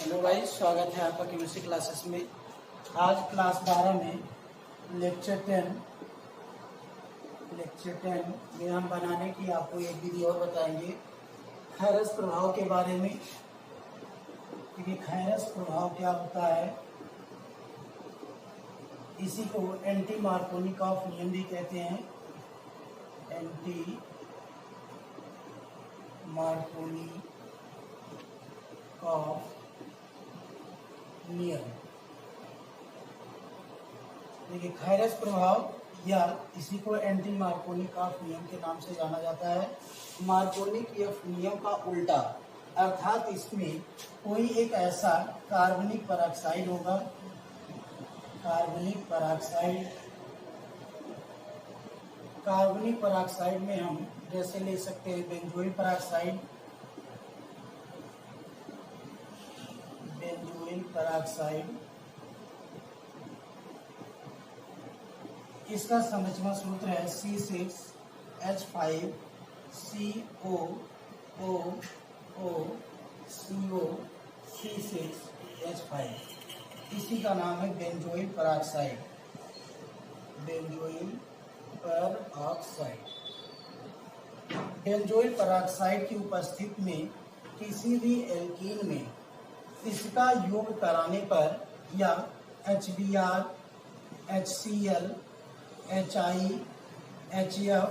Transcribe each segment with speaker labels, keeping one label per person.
Speaker 1: Hello guys, स्वागत है आपका केमिस्ट्री क्लासेस में। आज क्लास 12 में लेक्चर 10 में हम बनाने की आपको एक विधि और बताएंगे खैरस प्रभाव के बारे में। क्योंकि खैरस प्रभाव क्या होता है, इसी को एंटी मार्कोनिकॉफ नियम भी कहते हैं। एंटी मार्कोनिकॉफ नियम, देखिए खैरस प्रभाव या इसी को एंटी मार्कोनिकॉफ नियम के नाम से जाना जाता है। मार्कोनिकॉफ नियम का उल्टा, अर्थात इसमें कोई एक ऐसा कार्बनिक परऑक्साइड होगा, कार्बनिक परऑक्साइड में हम जैसे ले सकते हैं बेंजोइल परऑक्साइड, इसका समझना सूत्र है C6H5COOO C6H5, इसी का नाम है बेंजोइल परऑक्साइड। बेंजोइल परऑक्साइड की उपस्थिति में किसी भी एल्कीन में इसका योग कराने पर या HBr, HCl, HI, HF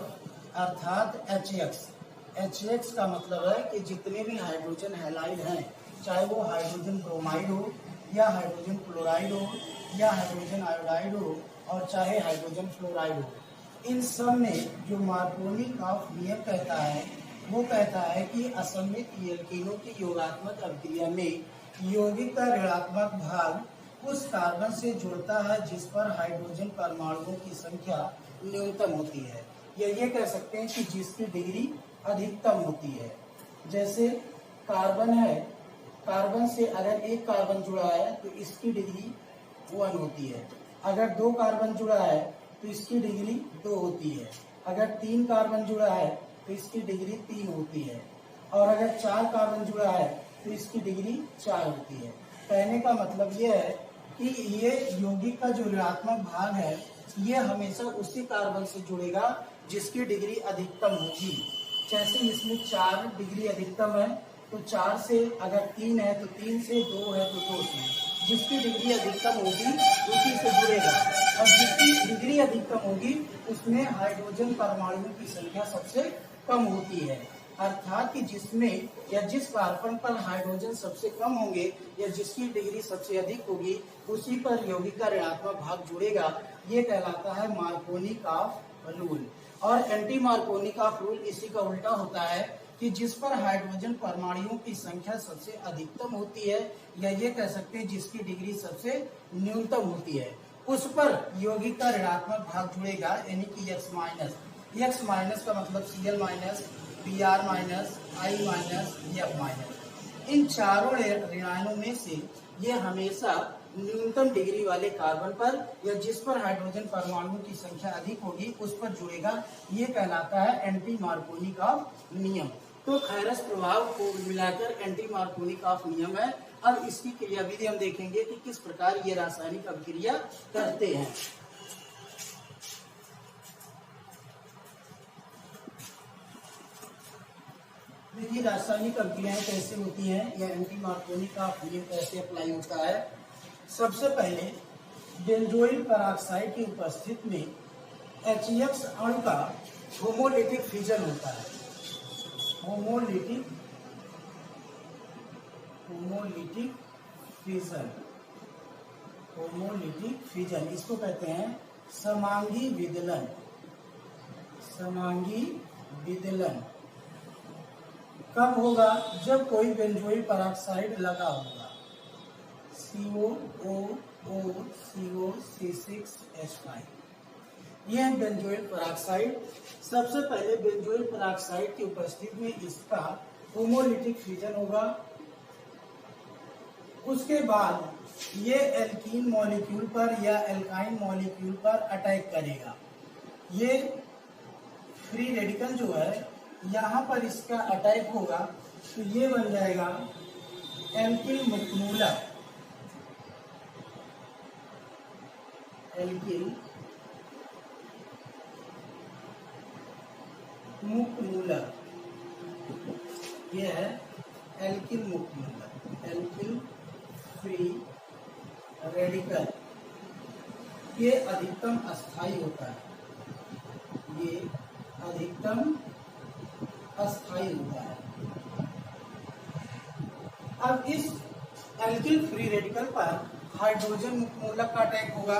Speaker 1: अर्थात HX का मतलब है कि जितने भी हाइड्रोजन हैलाइड हैं, चाहे वो हाइड्रोजन ब्रोमाइड हो या हाइड्रोजन क्लोराइड हो या हाइड्रोजन आयोडाइड हो और चाहे हाइड्रोजन फ्लोराइड हो, इन सब में जो मार्कोनिकॉफ नियम कहता है वो कहता है कि असममित एल्कीनों की योगात्मक अभिक्रिया में यौगिक का ऋणात्मक भाग उस कार्बन से जुड़ता है जिस पर हाइड्रोजन परमाणुओं की संख्या न्यूनतम होती है, या ये कह सकते हैं कि जिसकी डिग्री अधिकतम होती है। जैसे कार्बन है, कार्बन से अगर एक कार्बन जुड़ा है तो इसकी डिग्री 1 होती है, अगर 2 कार्बन जुड़ा है तो इसकी डिग्री 2 होती है, अगर 3 कार्बन जुड़ा है तो इसकी डिग्री 3 होती है, और अगर 4 कार्बन जुड़ा है तो इसकी डिग्री 4 होती है। कहने का मतलब ये है कि ये यौगिक का जो ऋणात्मक भाग है ये हमेशा उसी कार्बन से जुड़ेगा जिसकी डिग्री अधिकतम होगी। जैसे इसमें 4 डिग्री अधिकतम है तो 4 से, अगर 3 है तो 3 से, 2 है तो 2 से, जिसकी डिग्री अधिकतम होगी उसी से जुड़ेगा, और जिसकी डिग्री अधिकतम होगी उसमें हाइड्रोजन परमाणुओं की संख्या सबसे कम होती है। अर्थात कि जिसमें या जिस कार्बन पर हाइड्रोजन सबसे कम होंगे या जिसकी डिग्री सबसे अधिक होगी उसी पर यौगिक का ऋणात्मक भाग जुड़ेगा, ये कहलाता है मार्कोनिकॉफ रूल। और एंटी मार्कोनिकॉफ रूल इसी का उल्टा होता है कि जिस पर हाइड्रोजन परमाणुओं की संख्या सबसे अधिकतम होती है, या ये कह सकते हैं जिसकी डिग्री सबसे न्यूनतम होती है, उस पर यौगिक का ऋणात्मक भाग जुड़ेगा, यानी कि X माइनस का मतलब Cl minus, Br minus, I minus, F minus. इन चारों ऋणायनों में से ये हमेशा न्यूनतम डिग्री वाले कार्बन पर या जिस पर हाइड्रोजन परमाणुओं की संख्या अधिक होगी उस पर जुड़ेगा, ये कहलाता है एंटी मार्कोनिकॉफ नियम। तो खैरस प्रभाव को मिलाकर एंटी मार्कोनिकॉफ नियम है। अब इसकी क्रियाविधि हम देखेंगे कि किस प्रकार ये रासायनिक अभिक्रिया करते हैं। देखिए रासायनिक अभिक्रियाएं कैसे होती हैं या एंटी मार्कोनिकॉफ नियम कैसे अप्लाई होता है। सबसे पहले बेंजोइल परऑक्साइड की उपस्थिति में HX अणु का होमोलिटिक फिजन होता है। होमोलिटिक फिजन इसको कहते हैं समांगी विदलन। कब होगा? जब कोई बेंजोइल परऑक्साइड लगा होगा, COOO C6H5, यह बेंजोइल परऑक्साइड। सबसे पहले बेंजोइल परऑक्साइड की उपस्थिति में इसका होमोलिटिक फिजन होगा, उसके बाद ये एल्कीन मॉलिक्यूल पर या एल्काइन मॉलिक्यूल पर अटैक करेगा। ये फ्री रेडिकल जो है यहाँ पर इसका अटैक होगा तो ये बन जाएगा एल्किल मुक्तमूलक, एल्किल मुक्तमूलक, ये है एल्किल मुक्तमूलक, एल्किल फ्री रेडिकल, ये अधिकतम अस्थायी होता है, ये अधिकतम अस्थायी होता है। अब इस एल्किल फ्री रेडिकल पर हाइड्रोजन मुक्तमूलक का अटैक होगा,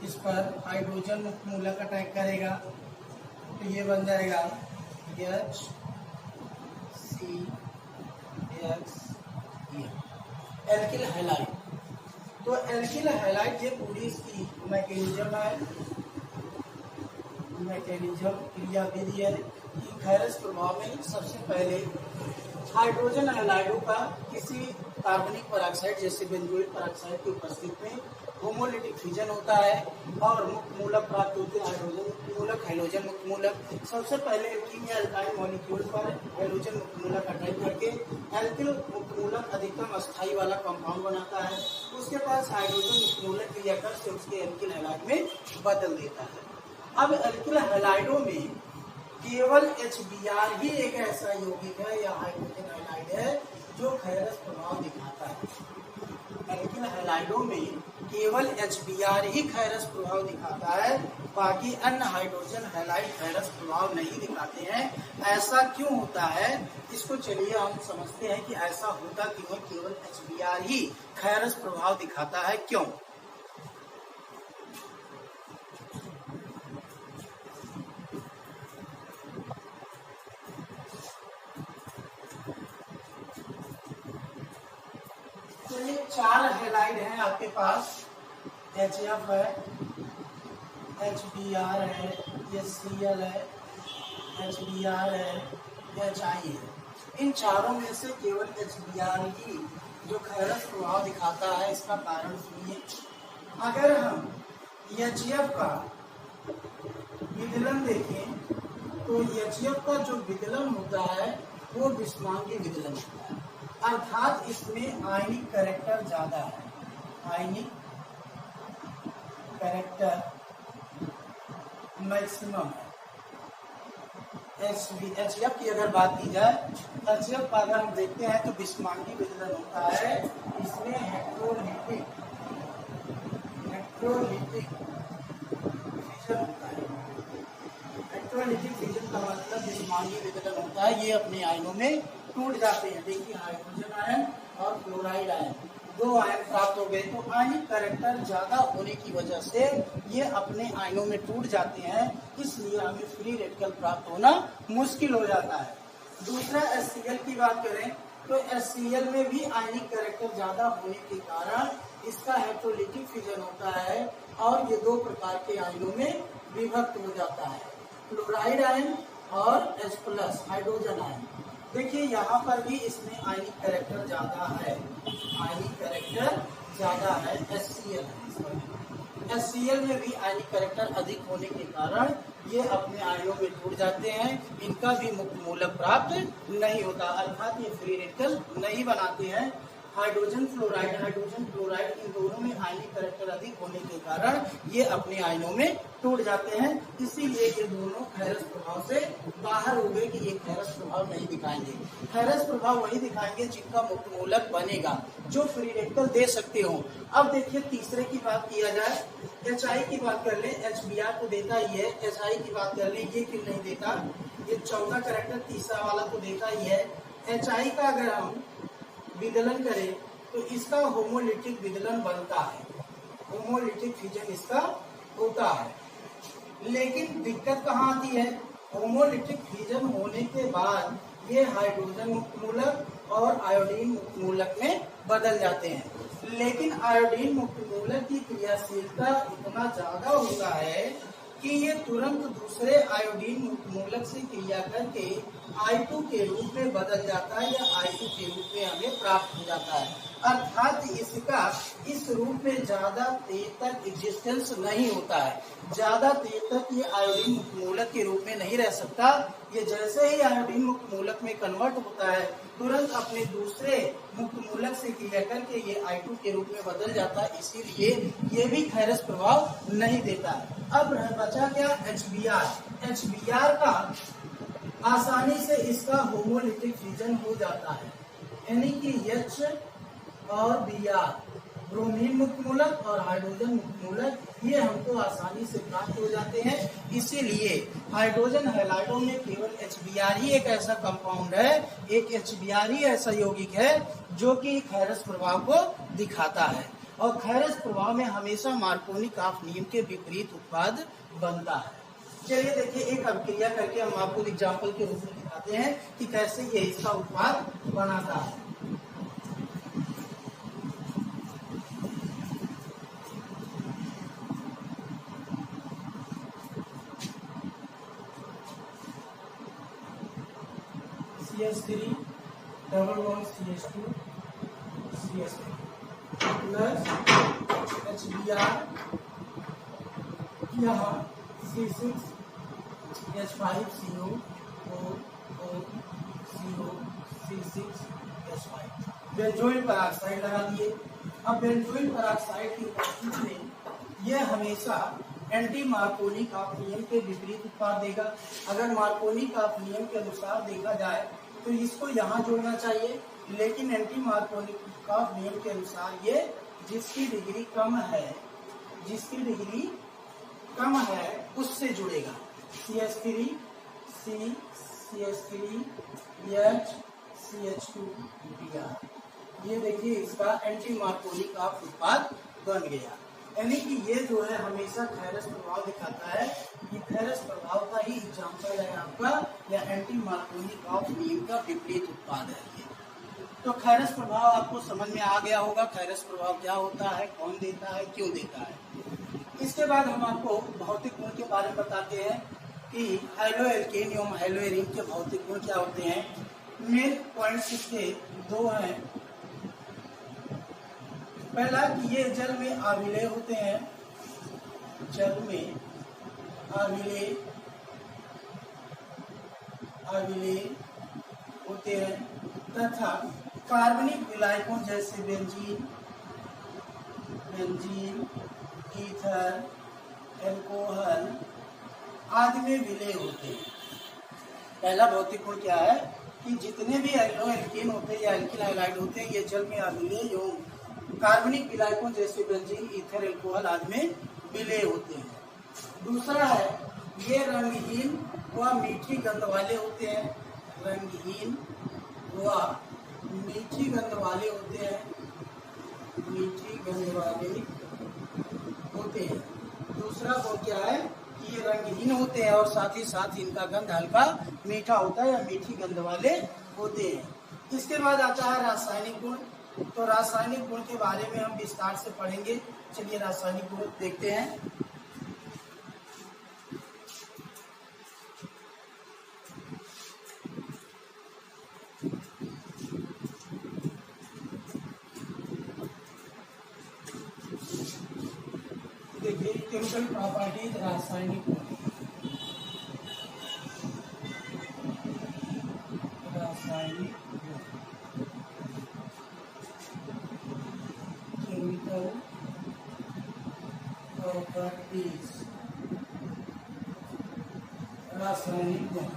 Speaker 1: इस पर हाइड्रोजन मुक्तमूलक अटैक करेगा, तो ये बन जाएगा HCXE, एल्किल हैलाइड। तो एल्किल हैलाइड ये पूरी इसकी मैकेनिज्म है, मैकेनिज्म क्रियाविधि है कि खैरस प्रभाव में सबसे पहले हाइड्रोजन हैलाइडों का किसी कार्बनिक पेरोक्साइड जैसे बेंजोइक पेरोक्साइड की उपस्थिति में होमोलिटिक फिजन होता है और मुक्तमूलक प्राप्त होते हैं, हाइड्रोजन मुक्तमूलक, हाइड्रोजन मुक्तमूलक। सबसे पहले एल्कीन या एल्काइल मॉलिक्यूल पर हाइड्रोजन मुक्तमूलक अटैक करके एल्किल मुक्तमूलक अधिकतम अस्थायी वाला कंपाउंड बनाता है, उसके पास हाइड्रोजन मुक्तमूलक क्रिया कर से उसके एल्किल हैलाइड में बदल देता है। अब एल्किल हैलाइडों में केवल HBr ही एक ऐसा यौगिक है या हाइड्रोजन हैलाइड है जो खैरस प्रभाव दिखाता है। एल्किल हैलाइडों में केवल HBr ही खैरस प्रभाव दिखाता है, बाकी अन्य हाइड्रोजन हैलाइड खैरस प्रभाव नहीं दिखाते हैं। ऐसा क्यों होता है, इसको चलिए हम समझते हैं कि ऐसा होता क्यों है, केवल HBr ही खैरस प्रभाव दिखाता है, क्यों? तो ये 4 हैलाइड हैं आपके पास, HF है, HBr है, ये Cl है, HBr है, HI है। इन चारों में से केवल HBr ही जो खैरस प्रभाव दिखाता है, इसका कारण सुनिए। अगर हम HF का विदलन देखें तो HF का जो विदलन होता है वो विषमांगी विदलन होता है, अर्थात इसमें आयनिक कैरेक्टर ज्यादा है, आयनिक कैरेक्टर मैक्सिमम है। HF की अगर बात की जाए, HF का अगर हम देखते हैं तो विषमांगी विदलन होता है, इसमें हेट्रोलिटिक फिजन होता है। हेट्रोलिटिक फिजन का मतलब विषमांगी विदलन होता है, ये अपने आयनों में टूट जाते हैं। देखिए हाइड्रोजन आयन और क्लोराइड आयन, 2 आयन प्राप्त हो गए, तो आयनिक कैरेक्टर ज्यादा होने की वजह से ये अपने आयनों में टूट जाते हैं, इसलिए हमें फ्री रेडिकल प्राप्त होना मुश्किल हो जाता है। दूसरा HCl की बात करें तो HCl में भी आयनिक कैरेक्टर ज्यादा होने के कारण इसका हेट्रोलिटिक फिजन होता है और ये 2 प्रकार के आयनों में विभक्त हो जाता है, क्लोराइड आयन और H+ हाइड्रोजन आयन। देखिए यहाँ पर भी इसमें आयनिक कैरेक्टर ज्यादा है, आयनिक कैरेक्टर ज्यादा है, HCl में भी आयनिक कैरेक्टर अधिक होने के कारण ये अपने आयनों में टूट जाते हैं, इनका भी मुक्तमूलक प्राप्त नहीं होता, अर्थात ये फ्री रेडिकल नहीं बनाते हैं। हाइड्रोजन क्लोराइड इन दोनों में आयनिक कैरेक्टर अधिक होने के कारण ये अपने आयनों में टूट जाते हैं, इसीलिए ये दोनों खैरस प्रभाव से बाहर हो गए कि ये खैरस प्रभाव नहीं दिखाएंगे। खैरस प्रभाव वही दिखाएंगे जिनका मुक्तमूलक बनेगा, जो फ्री रेडिकल दे सकते हो। अब देखिए तीसरे की बात किया जाए, HI की बात कर ले, HBr तो देता ही है, HI की बात कर ले, ये क्यों नहीं देता, ये 14 कैरेक्टर तीसरा वाला तो देता ही है। HI का अगर हम विदलन करें तो इसका होमोलिटिक विदलन बनता है, होमोलिटिक फिजन इसका होता है, लेकिन दिक्कत कहाँ आती है, होमोलिटिक फिजन होने के बाद ये हाइड्रोजन मुक्तमूलक और आयोडीन मुक्तमूलक में बदल जाते हैं। लेकिन आयोडीन मुक्तमूलक की क्रियाशीलता इतना ज्यादा होता है कि ये तुरंत दूसरे आयोडीन मुक्तमूलक से क्रिया करके I2 के रूप में बदल जाता है या I2 के रूप में हमें प्राप्त हो जाता है, अर्थात इसका इस रूप में ज्यादा देर तक एग्जिस्टेंस नहीं होता है, ज्यादा देर तक ये आयोडीन मुक्तमूलक के रूप में नहीं रह सकता, ये जैसे ही आयोडीन मुक्त मूलक में कन्वर्ट होता है तुरंत अपने दूसरे मुक्त मूलक से क्रिया करके ये I2 के रूप में बदल जाता है, इसीलिए ये भी खैरस प्रभाव नहीं देता है। अब बचा क्या HBr। HBr का आसानी से इसका होमोलिटिक फ्यूजन हो जाता है, यानी कि H और Br ब्रोमीन मुक्त मूलक और हाइड्रोजन मुक्त मूलक ये हमको आसानी से प्राप्त हो जाते हैं। इसीलिए हाइड्रोजन हैलाइडों में केवल HBr ही एक ऐसा कंपाउंड है, एक HBr ही ऐसा यौगिक है जो कि खैरस प्रभाव को दिखाता है। और खैरस प्रभाव में हमेशा मार्कोनी ऑफ नियम के विपरीत उत्पाद बनता है। चलिए देखिए एक अभिक्रिया करके हम आपको एग्जाम्पल के रूप में दिखाते हैं कि कैसे ये इसका उत्पाद बनाता है। CH3 double bond CH2 CH3 plus HBr यहाँ C6H5CO CO C6H5 benzoyl peroxide लगा दिए। अब बेंजोइल पेरोक्साइड की उपस्थिति में यह हमेशा एंटी मार्कोनी ऑफ नियम के विपरीत उत्पाद देगा। अगर मार्कोनी ऑफ नियम के अनुसार देखा जाए तो इसको यहाँ जोड़ना चाहिए, लेकिन एंटी मार्कोनी ऑफ नियम के अनुसार ये जिसकी डिग्री कम है उससे जुड़ेगा। CH3 C CH3 H CH2 Br ये देखिए इसका एंटी मार्कोनी ऑफ उत्पाद बन गया। यानी कि ये जो है हमेशा खैरस प्रभाव दिखाता है। ये खैरस प्रभाव का ही एग्जाम्पल है आपका, या एंटी मार्कोनी ऑफ नियम का विपरीत उत्पाद है ये। तो खैरस प्रभाव आपको समझ में आ गया होगा, खैरस प्रभाव क्या होता है, कौन देता है, क्यों देता है। इसके बाद हम आपको भौतिक गुण के बारे में बताते हैं कि हैलो एल्केन एवं हैलो एरीन के भौतिक गुण क्या होते हैं। मेन पॉइंट्स इसके दो हैं। पहला कि ये जल में आविलेय होते हैं, जल में आविलेय होते हैं तथा कार्बनिक विलायकों जैसे बेंजीन, ईथर, एल्कोहल आदि में विलय होते हैं। पहला भौतिक गुण क्या है कि जितने भी एल्नो एल्कीन होते हैं या एल्किल हैलाइड होते हैं ये जल में अविलेय एवं कार्बनिक विलायकों जैसे बेंजीन, ईथर, एल्कोहल आदि में विलय होते हैं। दूसरा है ये रंगहीन व मीठी गंध वाले होते हैं, रंगहीन व मीठी गंध वाले होते हैं, मीठी गंध वाले होते हैं। दूसरा गुण क्या है कि ये रंगहीन होते हैं और साथ ही साथ इनका गंध हल्का मीठा होता है या मीठी गंध वाले होते हैं। इसके बाद आता है रासायनिक गुण। तो रासायनिक गुण के बारे में हम विस्तार से पढ़ेंगे। चलिए रासायनिक गुण देखते हैं। देखिए केमिकल प्रॉपर्टीज रासायनिक गुण। केमिकल प्रॉपर्टीज रासायनिक गुण।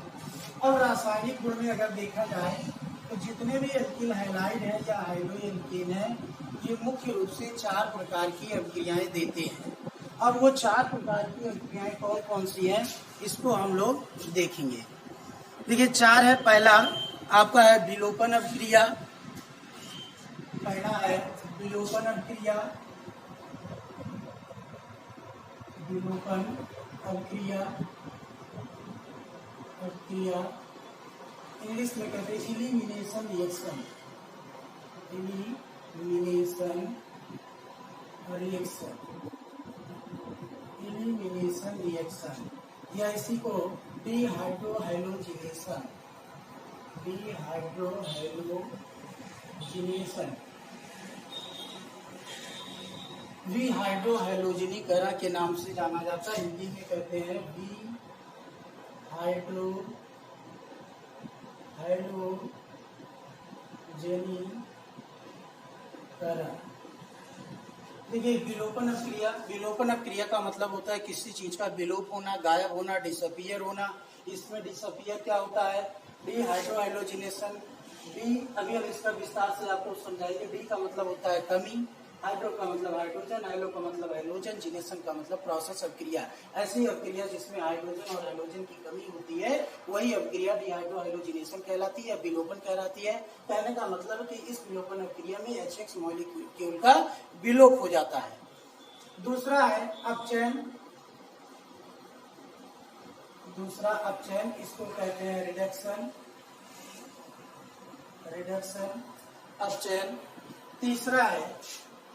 Speaker 1: अब रासायनिक गुण में अगर देखा जाए तो जितने भी एल्किल हैलाइड है या हाइड्रो एल्केन है ये मुख्य रूप से 4 प्रकार की अभिक्रियाएं देते हैं। अब वो 4 प्रकार की अभिक्रियाएं कौन कौन सी हैं इसको हम लोग देखेंगे। देखिए 4 है। पहला आपका है विलोपन अभिक्रिया। पहला है विलोपन अभिक्रिया। विलोपन अभिक्रिया इंग्लिश में कहते हैं इलिमिनेशन रिएक्शन। इलिमिनेशन रिएक्शन या इसी को डिहाइड्रोहैलोजिनेशन विहाइड्रोहैलोजिनीकरण के नाम से जाना जाता है। हिंदी में कहते हैं विहाइड्रोहैलोजिनीकरण। हाइड्रोजनीकरण। देखिए विलोपन क्रिया का मतलब होता है किसी चीज का विलोप होना, गायब होना, डिसअपियर होना। इसमें डिसअपियर क्या होता है? डिहाइड्रोहाइड्रोजिनेशन। डी अभी हम इसका विस्तार से आपको समझाएंगे। डी का मतलब होता है कमी, हाइड्रो का मतलब हाइड्रोजन, हाइड्रो का मतलब हैलोजन, जिनेशन का मतलब प्रोसेस अभिक्रिया। ऐसी अभिक्रिया जिसमें हाइड्रोजन और हैलोजन की कमी होती है वही अभिक्रिया डिहाइड्रोहाइड्रोजिनेशन कहलाती है, विलोपन कहलाती है। कहने का मतलब है कि इस विलोपन अभिक्रिया में H मॉलिक्यूल का विलोप हो जाता है। दूसरा है अपचयन। इसको कहते हैं रिडक्शन, अपचयन। तीसरा है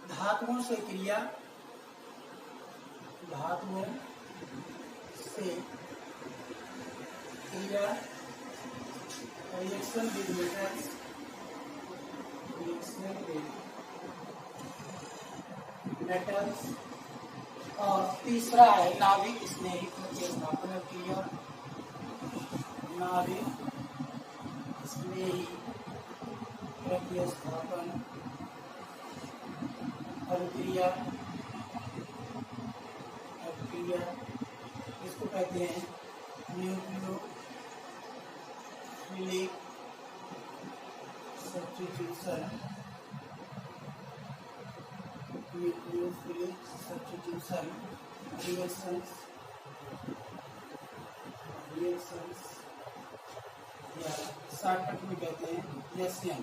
Speaker 1: धातुओं से क्रिया, रिएक्शन विद मेटल्स। और तीसरा है नाभिक स्नेही प्रतिस्थापन क्रिया, अभिक्रिया। इसको कहते हैं न्यूक्लियोफिलिक सब्स्टिट्यूशन रिएक्शंस या शॉर्टकट में कहते हैं SN,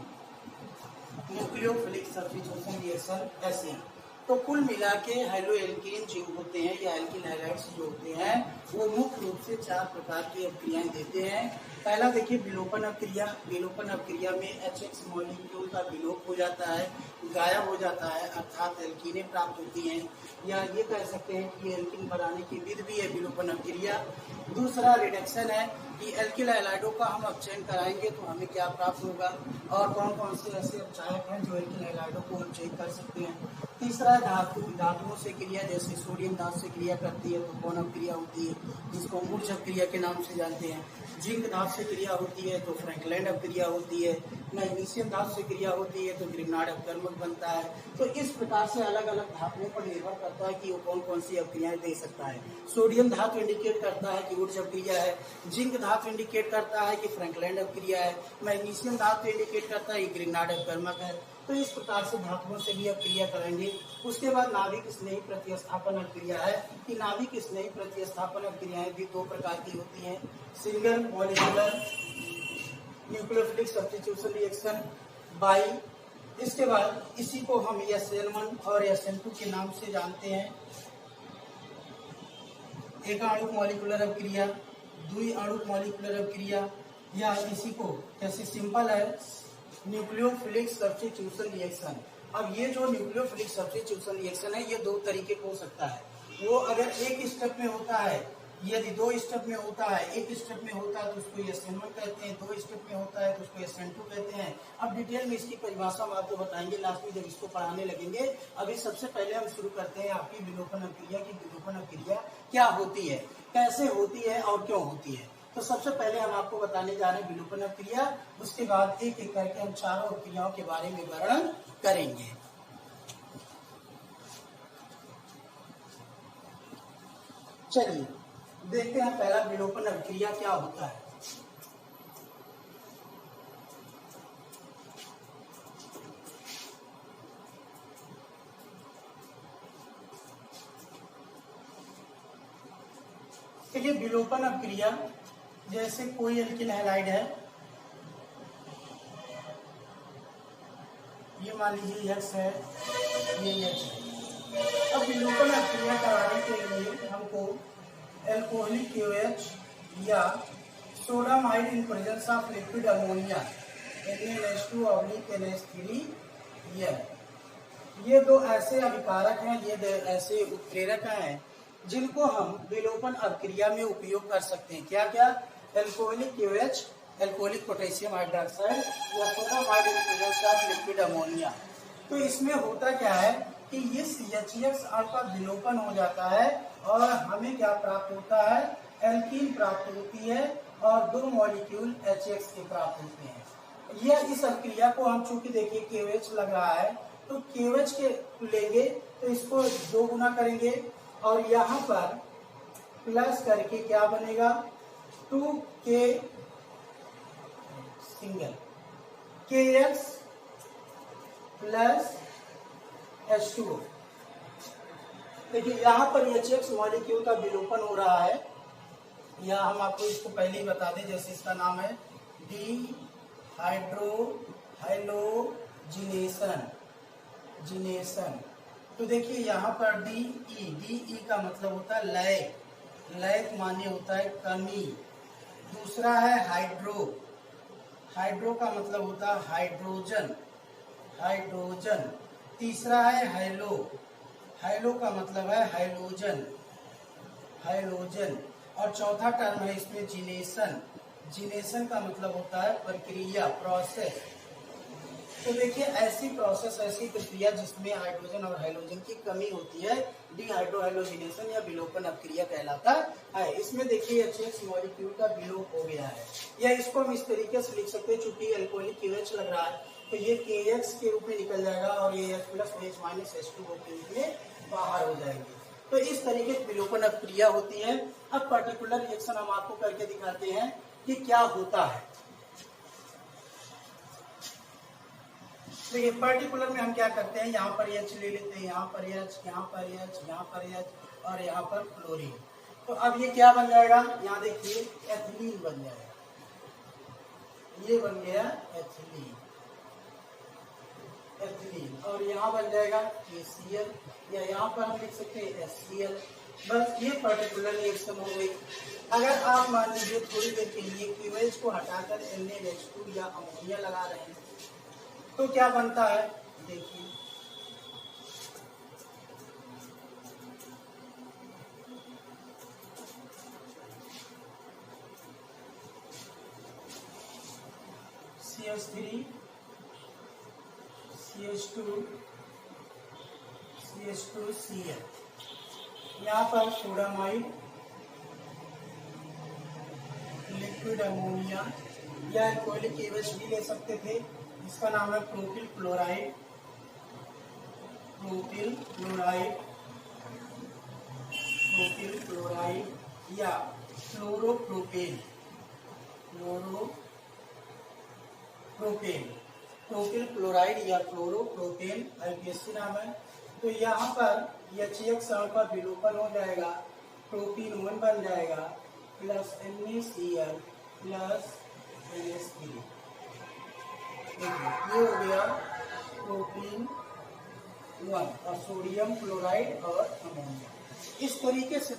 Speaker 1: nucleophilic substitution reaction SN. तो कुल मिला के हेलो एल्कीन जो होते हैं या एल्कीन हैलाइड्स जो होते हैं वो मुख्य रूप से 4 प्रकार की अभिक्रियाएं देते हैं। पहला देखिए विलोपन अभिक्रिया में HX मॉलिक्यूल का विलोप हो जाता है, गायब हो जाता है, अर्थात एल्कीनें प्राप्त होती हैं, या ये कह सकते हैं कि एल्कीन बनाने की विधि भी है विलोपन अभिक्रिया। दूसरा रिडक्शन है कि एल्किल हैलाइडों का हम अपचयन कराएंगे तो हमें क्या प्राप्त होगा, और कौन कौन से ऐसे अपचायक हैं जो एल्किल हैलाइडों को अपचयित कर सकते हैं। तीसरा धातुओं से क्रिया, जैसे सोडियम धातु से क्रिया करती है तो कौन अभिक्रिया होती है, जिसको ऊर्जा क्रिया के नाम से जानते हैं। जिंक धातु से क्रिया होती है तो फ्रैंकलैंड अभिक्रिया होती है। मैग्नीशियम धातु से क्रिया होती है तो ग्रिग्नार्ड अपकर्मक बनता है। तो इस प्रकार से अलग अलग धातुओं पर निर्भर करता है कि वो कौन कौन सी अभिक्रियाएं दे सकता है। सोडियम धातु इंडिकेट करता है कि ऊर्जा अभिक्रिया है, जिंक धातु इंडिकेट करता है कि फ्रैंकलैंड अभिक्रिया है, मैग्नीशियम धातु इंडिकेट करता है कि ग्रिग्नार्ड अपकर्मक है। तो इस प्रकार से धातुओं से भी अभिक्रिया करेंगे। उसके बाद नाभिक स्नेही प्रतिस्थापन अभिक्रिया है कि नाभिक स्नेही प्रतिस्थापन अभिक्रियाएं भी 2 प्रकार की होती हैं, single molecular nucleophilic substitution reaction by. इसके बाद इसी को हम SN1 और SN2 के नाम से जानते हैं। एक आणुक मॉलिक्यूलर अभिक्रिया, द्वि आणुक मॉलिक्यूलर अभिक्रिया, या इसी को जैसे सिंपल है न्यूक्लियोफिलिक सब्स्टिट्यूशन रिएक्शन। अब ये जो न्यूक्लियोफिलिक सब्स्टिट्यूशन रिएक्शन है ये 2 तरीके हो सकता है। वो अगर एक स्टेप में होता है, यदि 2 स्टेप में होता है, एक स्टेप में होता है तो उसको SN1 कहते हैं, 2 स्टेप में होता है तो उसको SN2 कहते हैं। अब डिटेल में इसकी परिभाषा हम आपको बताएंगे लास्ट में जब इसको पढ़ाने लगेंगे। अभी सबसे पहले हम शुरू करते हैं आपकी विलोपन अभिक्रिया की। विलोपन अभिक्रिया क्या होती है, कैसे होती है और क्यों होती है। तो सबसे पहले हम आपको बताने जा रहे हैं विलोपन अभिक्रिया, उसके बाद एक एक करके हम चारों अभिक्रियाओं के बारे में वर्णन करेंगे। चलिए देखते हैं पहला विलोपन अभिक्रिया क्या होता है। देखिए विलोपन अभिक्रिया, जैसे कोई एल्किल हैलाइड है, ये मान लीजिए X है, ये H है। अब विलोपन अभिक्रिया कराने के लिए हमको एल्कोहलिक KOH या sodamide in presence of liquid ammonia NaNH2/NH3 ये 2 ऐसे अभिकारक हैं, ये 2 ऐसे उत्प्रेरक हैं जिनको हम विलोपन अभिक्रिया में उपयोग कर सकते हैं। क्या क्या? Alcoholic KOH, alcoholic potassium hydroxide या sodamide in presence of liquid ammonia. तो इसमें होता क्या है कि ये CHX का विलोपन हो जाता है और हमें क्या प्राप्त होता है, एल्कीन प्राप्त होती है। और 2 मॉलिक्यूल HX के प्राप्त होते हैं। यह इस अभिक्रिया को हम चूंकि देखिए KOH लग रहा है तो KOH के लेंगे तो इसको 2 गुना करेंगे और यहाँ पर प्लस करके क्या बनेगा 2K single KX plus H2O। देखिए यहाँ पर HX मॉलिक्यूल का विलोपन हो रहा है, या हम आपको इसको पहले ही बता दें, जैसे इसका नाम है डी हाइड्रोजिनेशन। तो देखिए यहाँ पर डी का मतलब होता है लय, लय माने होता है कमी। दूसरा है हाइड्रो का मतलब होता है हाइड्रोजन। तीसरा है हाइलो का मतलब है हाइलोजन। और चौथा टर्म है इसमें जिनेशन का मतलब होता है प्रक्रिया, प्रोसेस। तो देखिए ऐसी प्रक्रिया जिसमें हाइड्रोजन और हाइलोजन की कमी होती है डिहाइड्रोहाइलोजिनेशन या विलोपन अपक्रिया कहलाता है। इसमें देखिए HX मॉलिक्यूल का विलोप हो गया है, या इसको हम इस तरीके से लिख सकते हैं, चूंकि एल्कोहलिक KOH लग रहा है तो ये KX के रूप में निकल जाएगा और ये H plus OH minus H2O के रूप में बाहर हो जाएगी। तो इस तरीके की विलोपन अपक्रिया होती है। अब पर्टिकुलर रिएक्शन हम आपको करके दिखाते हैं कि क्या होता है। देखिए पर्टिकुलर में हम क्या करते हैं, यहाँ पर H ले लेते हैं, यहाँ पर H, यहाँ पर H, यहाँ पर H और यहाँ पर क्लोरीन। तो अब ये क्या बन जाएगा, यहाँ देखिए एथिलीन बन जाएगा, ये बन गया एथिलीन और यहाँ बन जाएगा KCl, या यहाँ पर हम लिख सकते हैं HCl। बस ये पर्टिकुलर रिएक्शन हो गई। अगर आप मान लीजिए थोड़ी देर के लिए KOH को हटाकर NaNH2 या अमोनिया लगा रहे हैं तो क्या बनता है, देखिए CH3 CH2 CH2Cl। यहाँ पर सोडामाइड, लिक्विड अमोनिया या एल्कोहलिक KOH भी ले सकते थे, इसका नाम है प्रोपिल क्लोराइड या फ्लोरोप्रोपेन प्रोपिल क्लोराइड या फ्लोरोप्रोपेन IPSC नाम है। तो यहाँ पर HX का विलोपन हो जाएगा, प्रोपीन 1 बन जाएगा प्लस NaCl प्लस NH3। ये हो गया प्रोपीन 1 और सोडियम क्लोराइड और अमोनिया। इस तरीके से